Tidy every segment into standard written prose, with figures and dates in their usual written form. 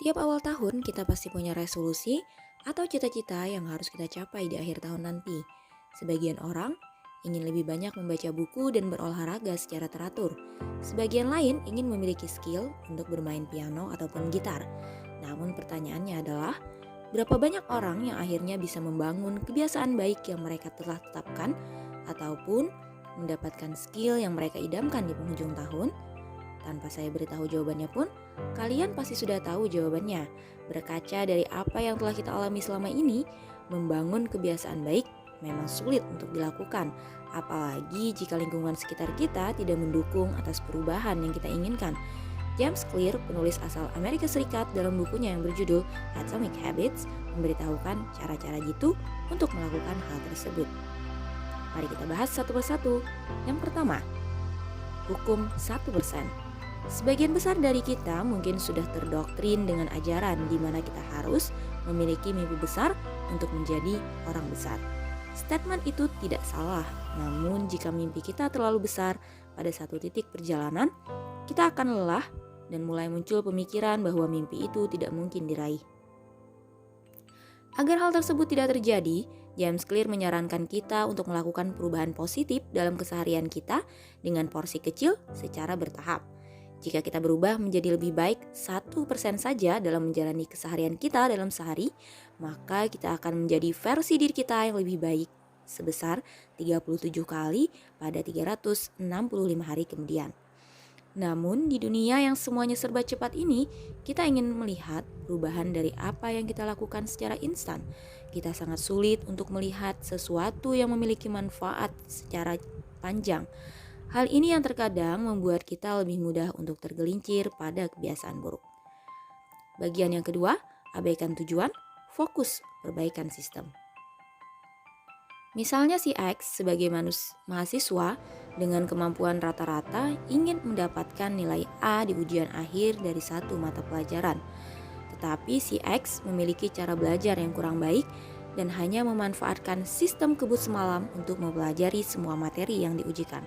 Tiap awal tahun kita pasti punya resolusi atau cita-cita yang harus kita capai di akhir tahun nanti. Sebagian orang ingin lebih banyak membaca buku dan berolahraga secara teratur. Sebagian lain ingin memiliki skill untuk bermain piano ataupun gitar. Namun pertanyaannya adalah, berapa banyak orang yang akhirnya bisa membangun kebiasaan baik yang mereka telah tetapkan ataupun mendapatkan skill yang mereka idamkan di penghujung tahun? Tanpa saya beritahu jawabannya pun, kalian pasti sudah tahu jawabannya. Berkaca dari apa yang telah kita alami selama ini, membangun kebiasaan baik memang sulit untuk dilakukan. Apalagi jika lingkungan sekitar kita tidak mendukung atas perubahan yang kita inginkan. James Clear, penulis asal Amerika Serikat, dalam bukunya yang berjudul Atomic Habits, memberitahukan cara-cara jitu untuk melakukan hal tersebut. Mari kita bahas satu persatu. Yang pertama, hukum 1%. Sebagian besar dari kita mungkin sudah terdoktrin dengan ajaran di mana kita harus memiliki mimpi besar untuk menjadi orang besar. Statement itu tidak salah, namun jika mimpi kita terlalu besar pada satu titik perjalanan, kita akan lelah dan mulai muncul pemikiran bahwa mimpi itu tidak mungkin diraih. Agar hal tersebut tidak terjadi, James Clear menyarankan kita untuk melakukan perubahan positif dalam keseharian kita dengan porsi kecil secara bertahap. Jika kita berubah menjadi lebih baik 1% saja dalam menjalani keseharian kita dalam sehari, maka kita akan menjadi versi diri kita yang lebih baik sebesar 37 kali pada 365 hari kemudian. Namun di dunia yang semuanya serba cepat ini, kita ingin melihat perubahan dari apa yang kita lakukan secara instan. Kita sangat sulit untuk melihat sesuatu yang memiliki manfaat secara panjang. Hal ini yang terkadang membuat kita lebih mudah untuk tergelincir pada kebiasaan buruk. Bagian yang kedua, abaikan tujuan, fokus perbaikan sistem. Misalnya si X sebagai mahasiswa dengan kemampuan rata-rata ingin mendapatkan nilai A di ujian akhir dari satu mata pelajaran. Tetapi si X memiliki cara belajar yang kurang baik dan hanya memanfaatkan sistem kebut semalam untuk mempelajari semua materi yang diujikan.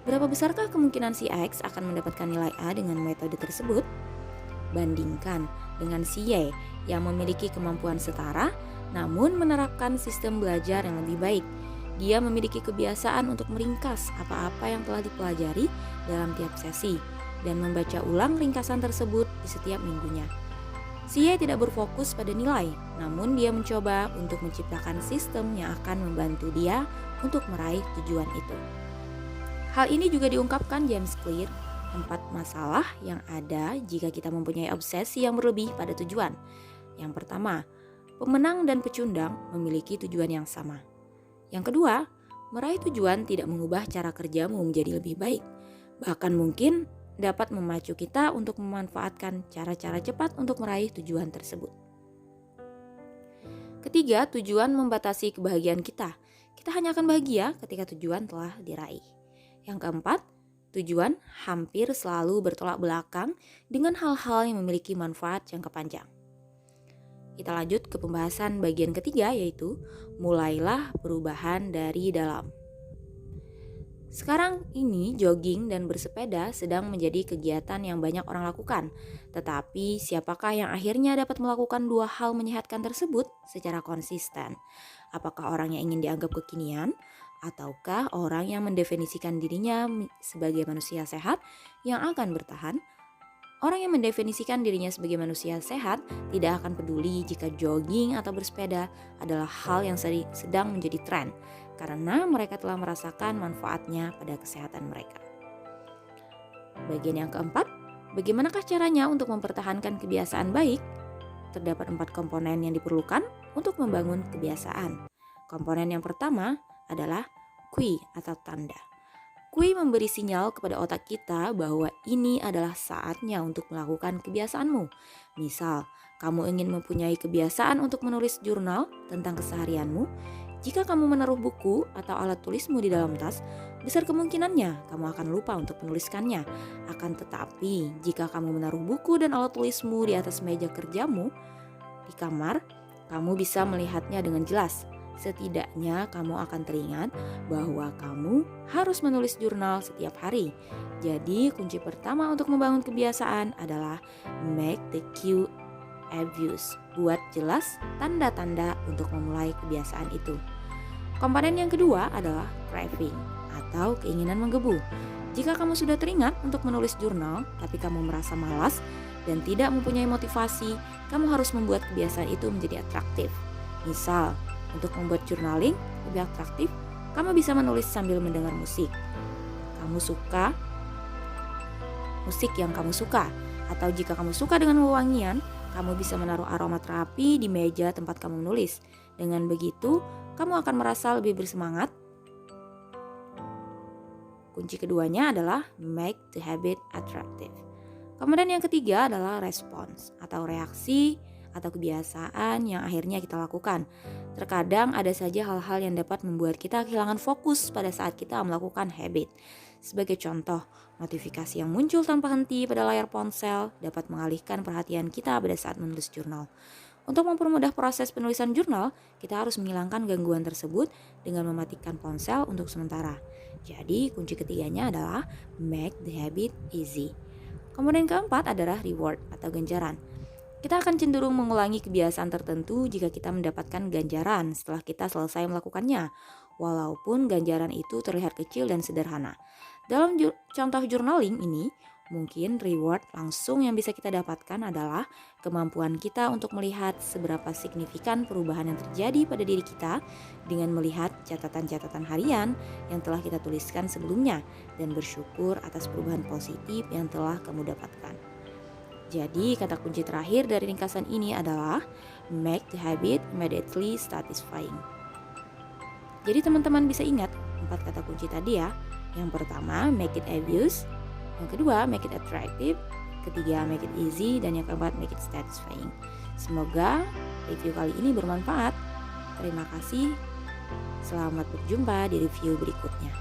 Berapa besarkah kemungkinan si X akan mendapatkan nilai A dengan metode tersebut? Bandingkan dengan si Y yang memiliki kemampuan setara namun menerapkan sistem belajar yang lebih baik. Dia memiliki kebiasaan untuk meringkas apa-apa yang telah dipelajari dalam tiap sesi dan membaca ulang ringkasan tersebut di setiap minggunya. Si Y tidak berfokus pada nilai, namun dia mencoba untuk menciptakan sistem yang akan membantu dia untuk meraih tujuan itu. Hal ini juga diungkapkan James Clear, 4 masalah yang ada jika kita mempunyai obsesi yang berlebih pada tujuan. Yang pertama, pemenang dan pecundang memiliki tujuan yang sama. Yang kedua, meraih tujuan tidak mengubah cara kerjamu menjadi lebih baik. Bahkan mungkin dapat memacu kita untuk memanfaatkan cara-cara cepat untuk meraih tujuan tersebut. Ketiga, tujuan membatasi kebahagiaan kita. Kita hanya akan bahagia ketika tujuan telah diraih. Yang keempat, tujuan hampir selalu bertolak belakang dengan hal-hal yang memiliki manfaat jangka panjang. Kita lanjut ke pembahasan bagian ketiga, yaitu mulailah perubahan dari dalam. Sekarang ini jogging dan bersepeda sedang menjadi kegiatan yang banyak orang lakukan. Tetapi siapakah yang akhirnya dapat melakukan dua hal menyehatkan tersebut secara konsisten? Apakah orang yang ingin dianggap kekinian? Ataukah orang yang mendefinisikan dirinya sebagai manusia sehat yang akan bertahan? Orang yang mendefinisikan dirinya sebagai manusia sehat tidak akan peduli jika jogging atau bersepeda adalah hal yang sedang menjadi tren, karena mereka telah merasakan manfaatnya pada kesehatan mereka. Bagian yang keempat, bagaimanakah caranya untuk mempertahankan kebiasaan baik? Terdapat 4 komponen yang diperlukan untuk membangun kebiasaan. Komponen yang pertama adalah kui atau tanda. Kui memberi sinyal kepada otak kita bahwa ini adalah saatnya untuk melakukan kebiasaanmu. Misal, kamu ingin mempunyai kebiasaan untuk menulis jurnal tentang keseharianmu. Jika kamu menaruh buku atau alat tulismu di dalam tas, besar kemungkinannya kamu akan lupa untuk menuliskannya. Akan tetapi, jika kamu menaruh buku dan alat tulismu di atas meja kerjamu di kamar, kamu bisa melihatnya dengan jelas. Setidaknya kamu akan teringat bahwa kamu harus menulis jurnal setiap hari. Jadi kunci pertama untuk membangun kebiasaan adalah make the cue obvious. Buat jelas tanda-tanda untuk memulai kebiasaan itu. Komponen yang kedua adalah craving atau keinginan menggebu. Jika kamu sudah teringat untuk menulis jurnal, tapi kamu merasa malas dan tidak mempunyai motivasi, kamu harus membuat kebiasaan itu menjadi atraktif. Misal, untuk membuat journaling lebih atraktif, kamu bisa menulis sambil mendengar musik. Kamu suka musik yang kamu suka, atau jika kamu suka dengan wewangian, kamu bisa menaruh aromaterapi di meja tempat kamu menulis. Dengan begitu, kamu akan merasa lebih bersemangat. Kunci keduanya adalah make the habit attractive. Kemudian yang ketiga adalah response atau reaksi atau kebiasaan yang akhirnya kita lakukan. Terkadang ada saja hal-hal yang dapat membuat kita kehilangan fokus pada saat kita melakukan habit. Sebagai contoh, notifikasi yang muncul tanpa henti pada layar ponsel dapat mengalihkan perhatian kita pada saat menulis jurnal. Untuk mempermudah proses penulisan jurnal, kita harus menghilangkan gangguan tersebut dengan mematikan ponsel untuk sementara. Jadi, kunci ketiganya adalah make the habit easy. Kemudian keempat adalah reward atau ganjaran. Kita akan cenderung mengulangi kebiasaan tertentu jika kita mendapatkan ganjaran setelah kita selesai melakukannya, walaupun ganjaran itu terlihat kecil dan sederhana. Dalam contoh journaling ini, mungkin reward langsung yang bisa kita dapatkan adalah kemampuan kita untuk melihat seberapa signifikan perubahan yang terjadi pada diri kita dengan melihat catatan-catatan harian yang telah kita tuliskan sebelumnya dan bersyukur atas perubahan positif yang telah kamu dapatkan. Jadi kata kunci terakhir dari ringkasan ini adalah make the habit immediately satisfying. Jadi teman-teman bisa ingat 4 kata kunci tadi ya. Yang pertama, make it obvious. Yang kedua, make it attractive. Ketiga, make it easy. Dan yang keempat, make it satisfying. Semoga review kali ini bermanfaat. Terima kasih. Selamat berjumpa di review berikutnya.